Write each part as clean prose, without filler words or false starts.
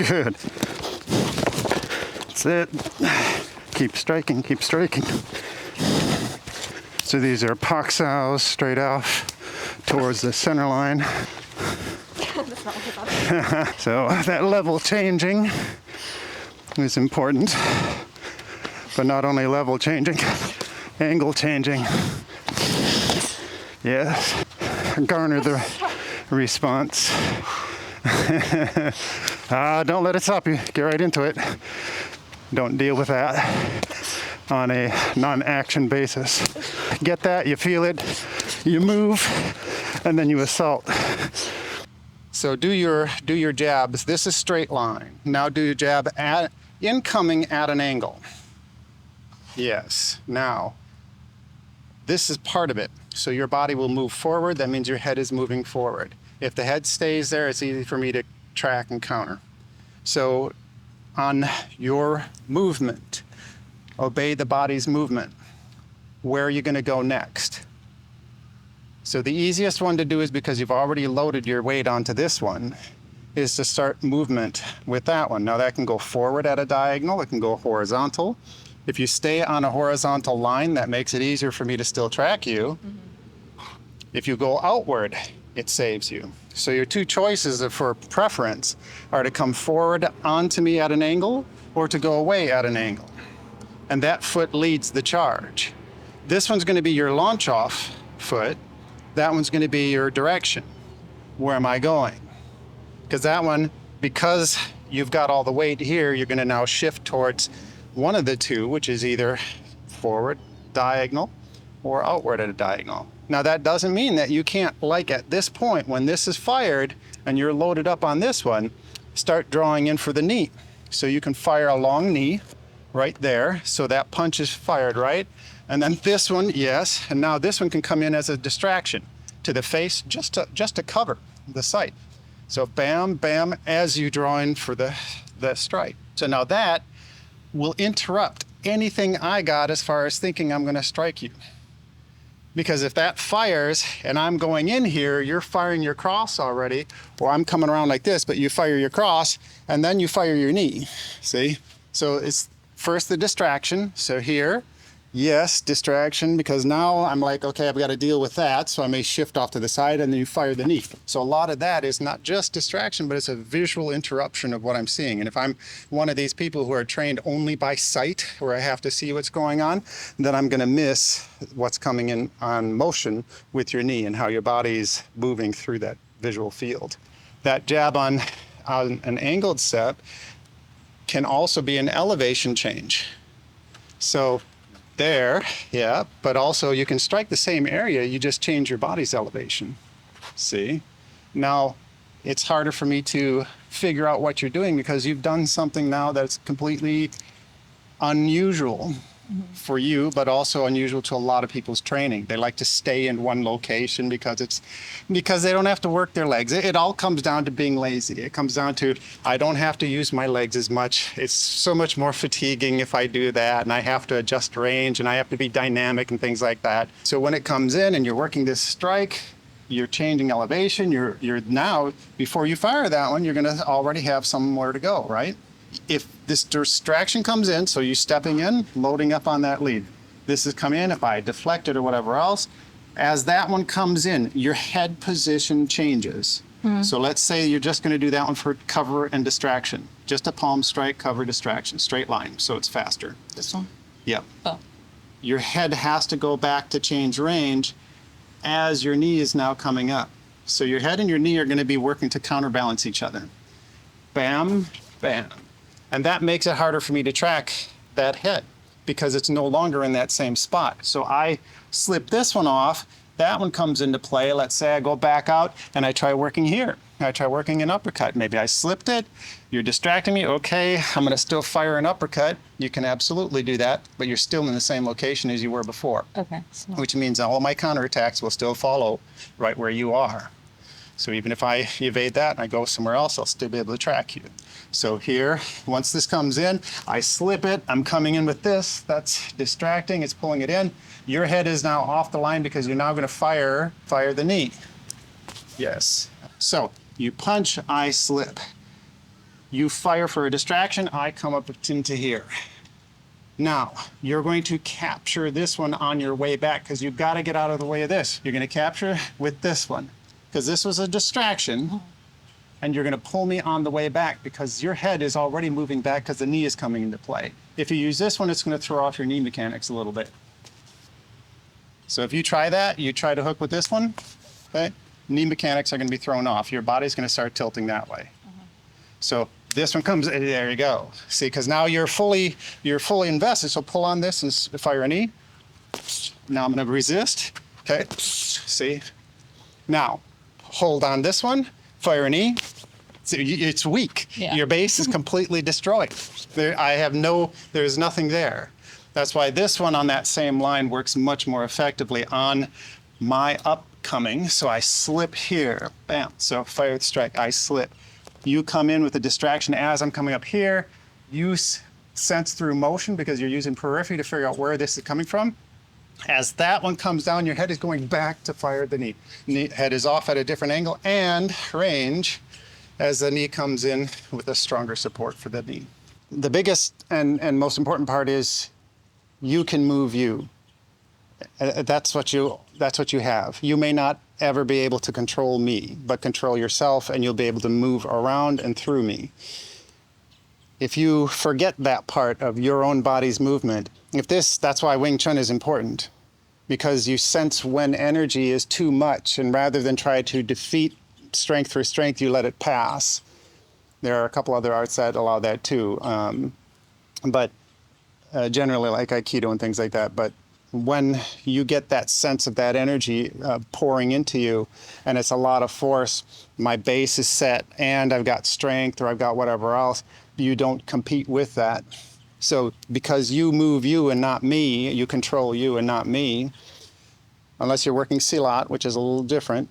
Good. That's it. Keep striking, keep striking. So these are pak saos straight off towards the center line. So that level changing is important, but not only level changing, angle changing. Yes, garner the response. Don't let it stop you. Get right into it. Don't deal with that on a non-action basis. Get that, you feel it, you move, and then you assault. So do your jabs. This is straight line. Now do your jab incoming at an angle. Yes. Now, this is part of it. So your body will move forward. That means your head is moving forward. If the head stays there, it's easy for me to track and counter. So on your movement, obey the body's movement. Where are you going to go next? So the easiest one to do is, because you've already loaded your weight onto this one, is to start movement with that one. Now that can go forward at a diagonal, it can go horizontal. If you stay on a horizontal line, that makes it easier for me to still track you. If you go outward, it saves you. So your two choices for preference are to come forward onto me at an angle or to go away at an angle. And that foot leads the charge. This one's going to be your launch off foot. That one's going to be your direction. Where am I going? Because that one, because you've got all the weight here, you're going to now shift towards one of the two, which is either forward diagonal or outward at a diagonal. Now that doesn't mean that you can't, like at this point, when this is fired and you're loaded up on this one, start drawing in for the knee. So you can fire a long knee right there. So that punch is fired, right? And then this one, yes. And now this one can come in as a distraction to the face, just to cover the sight. So bam, bam, as you draw in for the strike. So now that will interrupt anything I got as far as thinking I'm going to strike you. Because if that fires and I'm going in here, you're firing your cross already, or I'm coming around like this, but you fire your cross and then you fire your knee. See? So it's first the distraction. So here, yes, distraction, because now I'm like, okay, I've got to deal with that. So I may shift off to the side and then you fire the knee. So a lot of that is not just distraction, but it's a visual interruption of what I'm seeing. And if I'm one of these people who are trained only by sight, where I have to see what's going on, then I'm going to miss what's coming in on motion with your knee and how your body's moving through that visual field. That jab on an angled set can also be an elevation change. So there, yeah, but also you can strike the same area, you just change your body's elevation. See? Now, it's harder for me to figure out what you're doing because you've done something now that's completely unusual for you, but also unusual to a lot of people's training. They like to stay in one location because they don't have to work their legs. It all comes down to being lazy. It comes down to, I don't have to use my legs as much. It's so much more fatiguing if I do that, and I have to adjust range, and I have to be dynamic and things like that. So when it comes in and you're working this strike, you're changing elevation, you're now, before you fire that one, you're gonna already have somewhere to go, right? If this distraction comes in, so you're stepping in, loading up on that lead. This has come in, if I deflect it or whatever else, as that one comes in, your head position changes. So let's say you're just gonna do that one for cover and distraction. Just a palm strike, cover, distraction, straight line, so it's faster. This one? Yep. Oh. Your head has to go back to change range as your knee is now coming up. So your head and your knee are gonna be working to counterbalance each other. Bam, bam. And that makes it harder for me to track that head because it's no longer in that same spot. So I slip this one off, that one comes into play. Let's say I go back out and I try working here. I try working an uppercut. Maybe I slipped it, you're distracting me, okay, I'm gonna still fire an uppercut. You can absolutely do that, but you're still in the same location as you were before. Okay. So. Which means all my counterattacks will still follow right where you are. So even if I evade that and I go somewhere else, I'll still be able to track you. So here, once this comes in, I slip it, I'm coming in with this, that's distracting, it's pulling it in. Your head is now off the line because you're now gonna fire the knee. Yes. So you punch, I slip. You fire for a distraction, I come up into here. Now, you're going to capture this one on your way back because you've got to get out of the way of this. You're going to capture with this one because this was a distraction, and you're going to pull me on the way back because your head is already moving back because the knee is coming into play. If you use this one, it's going to throw off your knee mechanics a little bit. So if you try that, you try to hook with this one, okay? Knee mechanics are going to be thrown off. Your body's going to start tilting that way. So this one comes, there you go. See, because now you're fully invested. So pull on this and fire a knee. Now I'm going to resist. Okay, see? Now hold on this one, fire a knee. It's weak. Yeah. Your base is completely destroyed. There's nothing there. That's why this one on that same line works much more effectively on my upcoming. So I slip here, bam. So fire the strike, I slip. You come in with a distraction as I'm coming up here. You sense through motion because you're using periphery to figure out where this is coming from. As that one comes down, your head is going back to fire the knee. Head is off at a different angle and range as the knee comes in with a stronger support for the knee. The biggest and most important part is you can move you. That's what you have. You may not ever be able to control me, but control yourself, and you'll be able to move around and through me. If you forget that part of your own body's movement, that's why Wing Chun is important, because you sense when energy is too much, and rather than try to defeat strength for strength, you let it pass. There are a couple other arts that allow that too, but generally like Aikido and things like that. But when you get that sense of that energy pouring into you, and it's a lot of force, my base is set and I've got strength or I've got whatever else, you don't compete with that. So because you move you and not me, you control you and not me, unless you're working silat, which is a little different,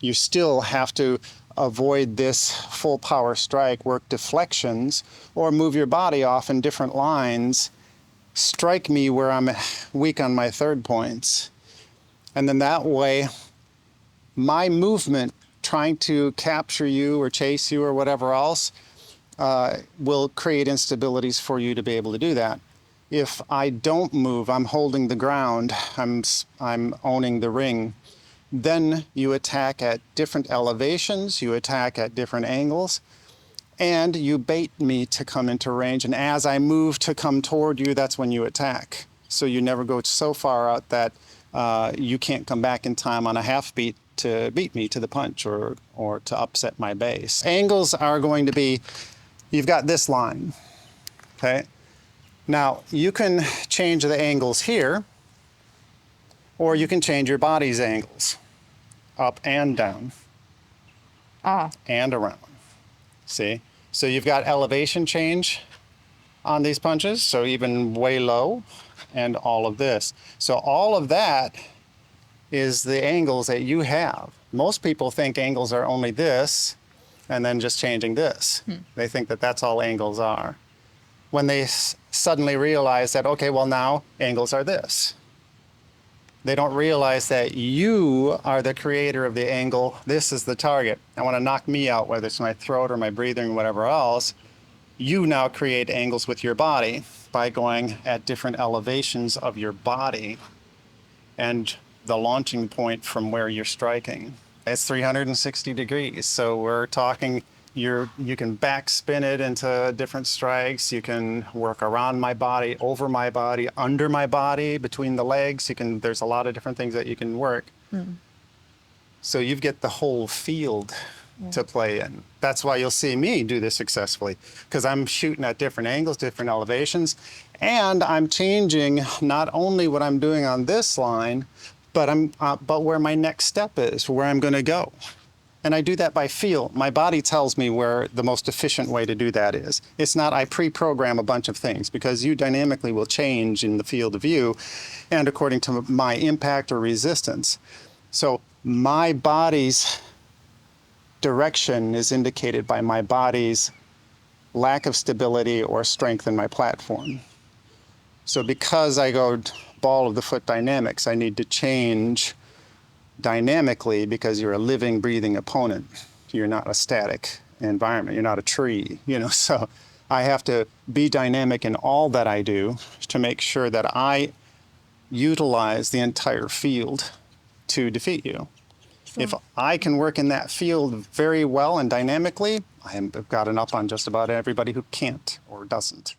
you still have to avoid this full power strike, work deflections, or move your body off in different lines, strike me where I'm weak on my third points. And then that way, my movement trying to capture you or chase you or whatever else will create instabilities for you to be able to do that. If I don't move, I'm holding the ground, I'm owning the ring, then you attack at different elevations, you attack at different angles, and you bait me to come into range. And as I move to come toward you, that's when you attack. So you never go so far out that you can't come back in time on a half beat to beat me to the punch or to upset my base. Angles are going to be, you've got this line, okay? Now, you can change the angles here, or you can change your body's angles, up and down, and around. See? So you've got elevation change on these punches, so even way low, and all of this. So all of that is the angles that you have. Most people think angles are only this, and then just changing this. They think that that's all angles are. When they suddenly realize that, okay, well now angles are this. They don't realize that you are the creator of the angle. This is the target. I want to knock me out, whether it's my throat or my breathing or whatever else. You now create angles with your body by going at different elevations of your body and the launching point from where you're striking. It's 360 degrees. So we're talking, you can backspin it into different strikes. You can work around my body, over my body, under my body, between the legs. There's a lot of different things that you can work. So you get the whole field to play in. That's why you'll see me do this successfully, because I'm shooting at different angles, different elevations, and I'm changing not only what I'm doing on this line, but where my next step is, where I'm going to go. And I do that by feel. My body tells me where the most efficient way to do that is. It's not I pre-program a bunch of things, because you dynamically will change in the field of view and according to my impact or resistance. So my body's direction is indicated by my body's lack of stability or strength in my platform. So because I go ball of the foot dynamics, I need to change dynamically, because you're a living, breathing opponent. You're not a static environment. You're not a tree, you know, so I have to be dynamic in all that I do to make sure that I utilize the entire field to defeat you. Sure. If I can work in that field very well and dynamically, I've got an up on just about everybody who can't or doesn't.